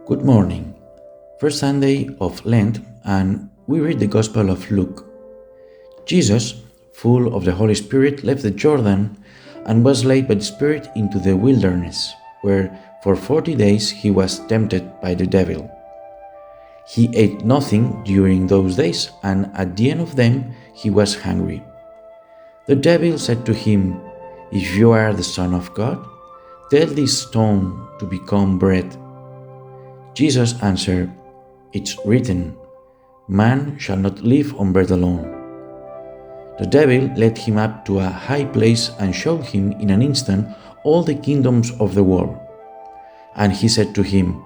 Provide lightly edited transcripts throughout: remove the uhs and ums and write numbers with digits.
Good morning. First Sunday of Lent, and we read the Gospel of Luke. Jesus, full of the Holy Spirit, left the Jordan and was led by the Spirit into the wilderness, where for 40 days he was tempted by the devil. He ate nothing during those days, and at the end of them he was hungry. The devil said to him, "If you are the Son of God, tell this stone to become bread." Jesus answered, "It's written, man shall not live on bread alone." The devil led him up to a high place and showed him in an instant all the kingdoms of the world. And he said to him,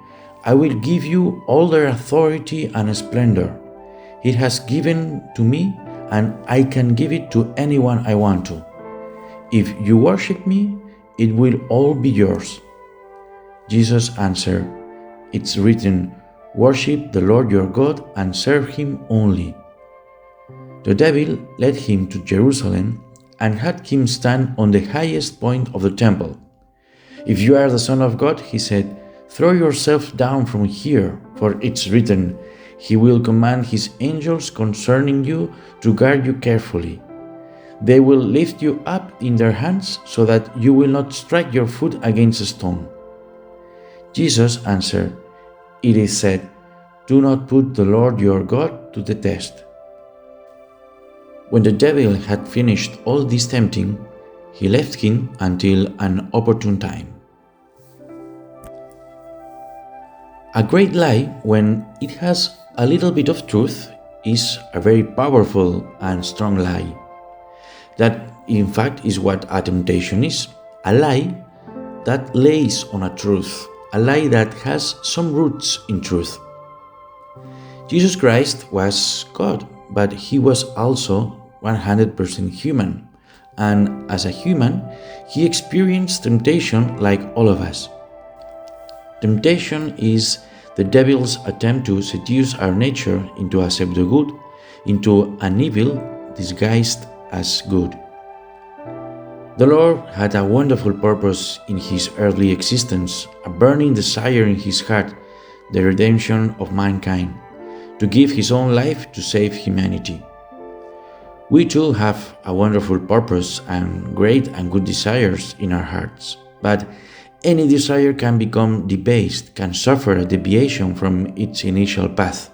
"I will give you all their authority and splendor. It has given to me, and I can give it to anyone I want to. If you worship me, it will all be yours." Jesus answered, "It's written, worship the Lord your God and serve him only." The devil led him to Jerusalem and had him stand on the highest point of the temple. "If you are the Son of God," he said, "throw yourself down from here, for it's written, he will command his angels concerning you to guard you carefully. They will lift you up in their hands so that you will not strike your foot against a stone." Jesus answered, "It is said, do not put the Lord your God to the test." When the devil had finished all this tempting, he left him until an opportune time. A great lie, when it has a little bit of truth, is a very powerful and strong lie. That, in fact, is what a temptation is, a lie that lays on a truth, a lie that has some roots in truth. Jesus Christ was God, but he was also 100% human, and as a human, he experienced temptation like all of us. Temptation is the devil's attempt to seduce our nature into a pseudo-good, into an evil disguised as good. The Lord had a wonderful purpose in his earthly existence, a burning desire in his heart, the redemption of mankind, to give his own life to save humanity. We too have a wonderful purpose and great and good desires in our hearts, but any desire can become debased, can suffer a deviation from its initial path.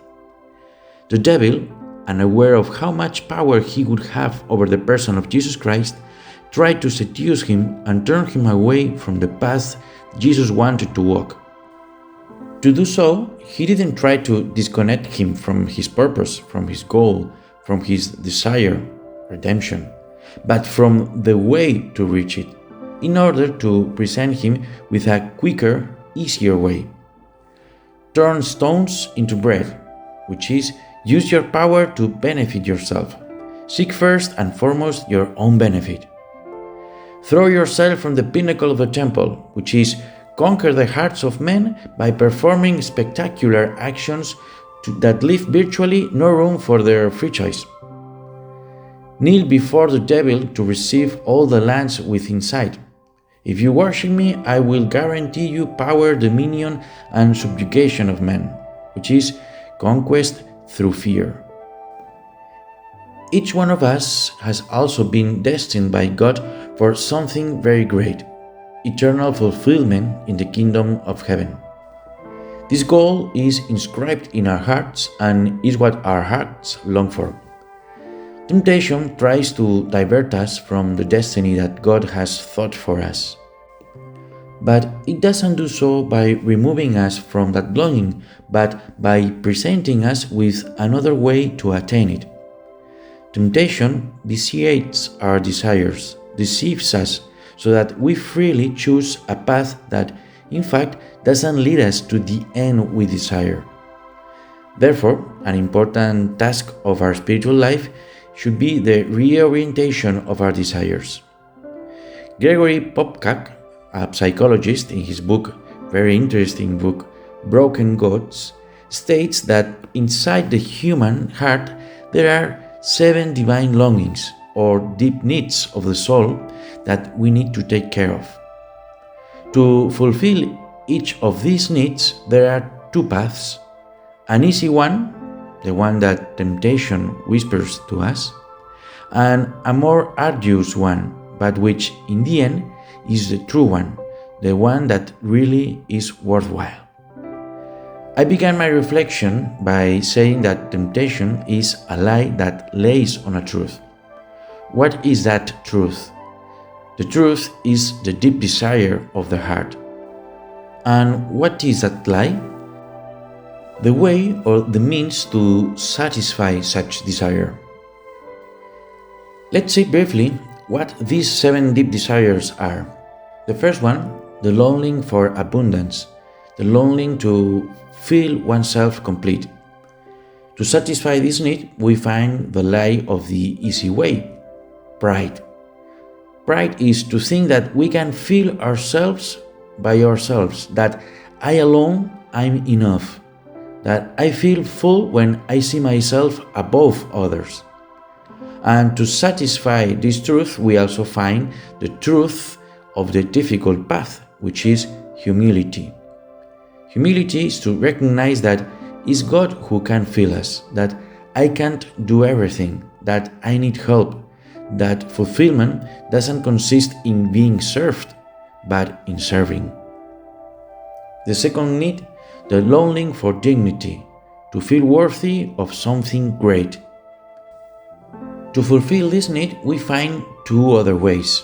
The devil, unaware of how much power he would have over the person of Jesus Christ, tried to seduce him and turn him away from the path Jesus wanted to walk. To do so, he didn't try to disconnect him from his purpose, from his goal, from his desire, redemption, but from the way to reach it, in order to present him with a quicker, easier way. Turn stones into bread, which is use your power to benefit yourself. Seek first and foremost your own benefit. Throw yourself from the pinnacle of the temple, which is conquer the hearts of men by performing spectacular actions that leave virtually no room for their free choice. Kneel before the devil to receive all the lands within sight. If you worship me, I will guarantee you power, dominion, and subjugation of men, which is conquest through fear. Each one of us has also been destined by God for something very great, eternal fulfillment in the kingdom of heaven. This goal is inscribed in our hearts and is what our hearts long for. Temptation tries to divert us from the destiny that God has thought for us. But it doesn't do so by removing us from that longing, but by presenting us with another way to attain it. Temptation vitiates our desires, deceives us, so that we freely choose a path that, in fact, doesn't lead us to the end we desire. Therefore, an important task of our spiritual life should be the reorientation of our desires. Gregory Popcak, a psychologist, in his book, very interesting book, Broken Gods, states that inside the human heart there are 7 divine longings or deep needs of the soul that we need to take care of. To fulfill each of these needs, there are two paths: an easy one, the one that temptation whispers to us, and a more arduous one, but which in the end is the true one, the one that really is worthwhile. I began my reflection by saying that temptation is a lie that lays on a truth. What is that truth? The truth is the deep desire of the heart. And what is that lie? The way or the means to satisfy such desire. Let's say briefly what these 7 deep desires are. The first one, the longing for abundance, the longing to feel oneself complete. To satisfy this need, we find the lie of the easy way, pride. Pride is to think that we can fill ourselves by ourselves, that I alone am enough, that I feel full when I see myself above others. And to satisfy this truth, we also find the truth of the difficult path, which is humility. Humility is to recognize that it's God who can fill us, that I can't do everything, that I need help, that fulfillment doesn't consist in being served, but in serving. The second need, the longing for dignity, to feel worthy of something great. To fulfill this need, we find 2 other ways.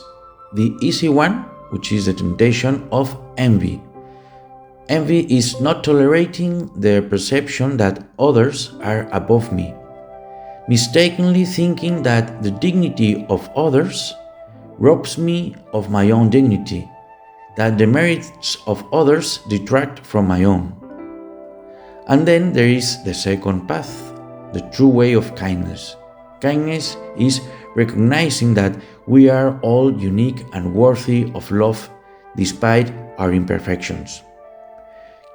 The easy one, which is the temptation of envy. Envy is not tolerating the perception that others are above me, mistakenly thinking that the dignity of others robs me of my own dignity, that the merits of others detract from my own. And then there is the second path, the true way of kindness. Kindness is recognizing that we are all unique and worthy of love despite our imperfections.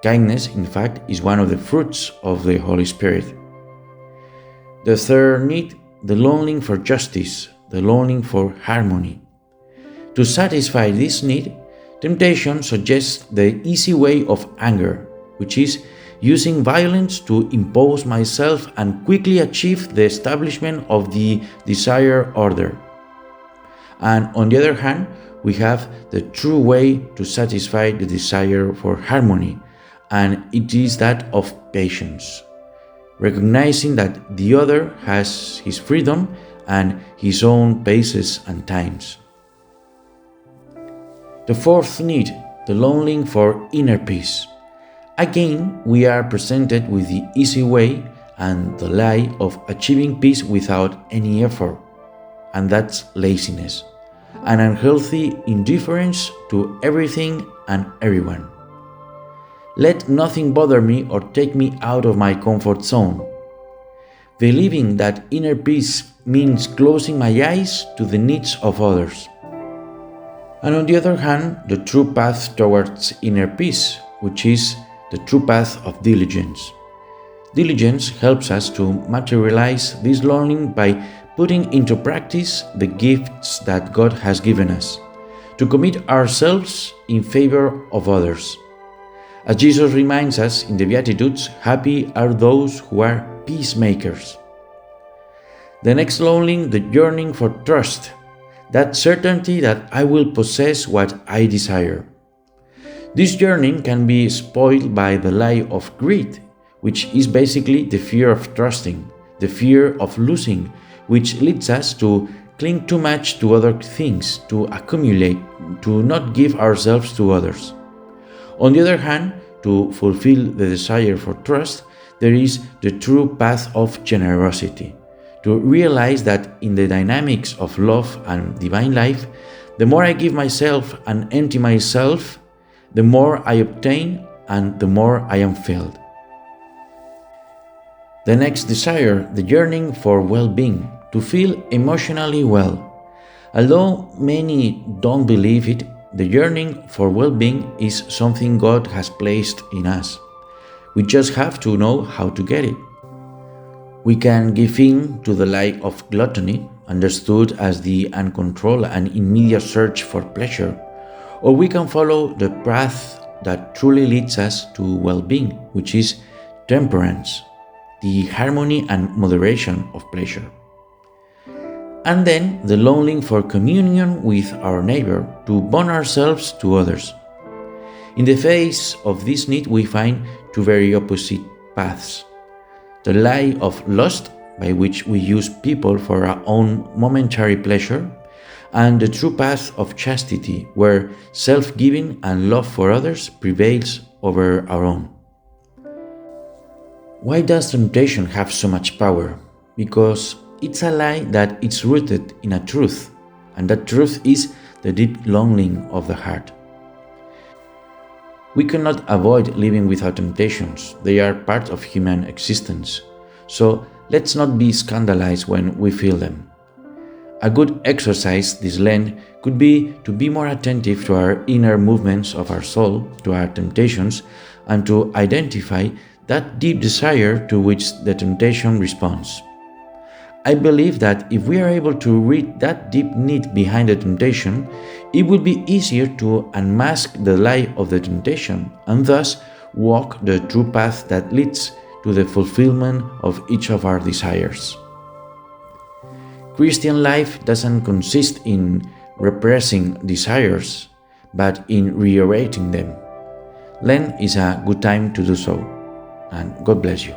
Kindness, in fact, is one of the fruits of the Holy Spirit. The third need, the longing for justice, the longing for harmony. To satisfy this need, temptation suggests the easy way of anger, which is using violence to impose myself and quickly achieve the establishment of the desired order. And on the other hand, we have the true way to satisfy the desire for harmony, and it is that of patience, recognizing that the other has his freedom and his own paces and times. The fourth need, the longing for inner peace. Again, we are presented with the easy way and the lie of achieving peace without any effort, and that's laziness, an unhealthy indifference to everything and everyone. Let nothing bother me or take me out of my comfort zone. Believing that inner peace means closing my eyes to the needs of others. And on the other hand, the true path towards inner peace, which is the true path of diligence. Diligence helps us to materialize this longing by putting into practice the gifts that God has given us, to commit ourselves in favor of others. As Jesus reminds us in the Beatitudes, happy are those who are peacemakers. The next longing, the yearning for trust, that certainty that I will possess what I desire. This yearning can be spoiled by the lie of greed, which is basically the fear of trusting, the fear of losing, which leads us to cling too much to other things, to accumulate, to not give ourselves to others. On the other hand, to fulfill the desire for trust, there is the true path of generosity, to realize that in the dynamics of love and divine life, the more I give myself and empty myself, the more I obtain and the more I am filled. The next desire, the yearning for well-being, to feel emotionally well. Although many don't believe it, the yearning for well-being is something God has placed in us. We just have to know how to get it. We can give in to the lie of gluttony, understood as the uncontrolled and immediate search for pleasure, or we can follow the path that truly leads us to well-being, which is temperance, the harmony and moderation of pleasure. And then the longing for communion with our neighbor, to bond ourselves to others. In the face of this need, we find two very opposite paths. The lie of lust, by which we use people for our own momentary pleasure, and the true path of chastity, where self-giving and love for others prevails over our own. Why does temptation have so much power? Because it's a lie that is rooted in a truth, and that truth is the deep longing of the heart. We cannot avoid living without temptations. They are part of human existence. So let's not be scandalized when we feel them. A good exercise this Lent could be to be more attentive to our inner movements of our soul, to our temptations, and to identify that deep desire to which the temptation responds. I believe that if we are able to read that deep need behind the temptation, it will be easier to unmask the lie of the temptation and thus walk the true path that leads to the fulfillment of each of our desires. Christian life doesn't consist in repressing desires, but in reiterating them. Lent is a good time to do so, and God bless you.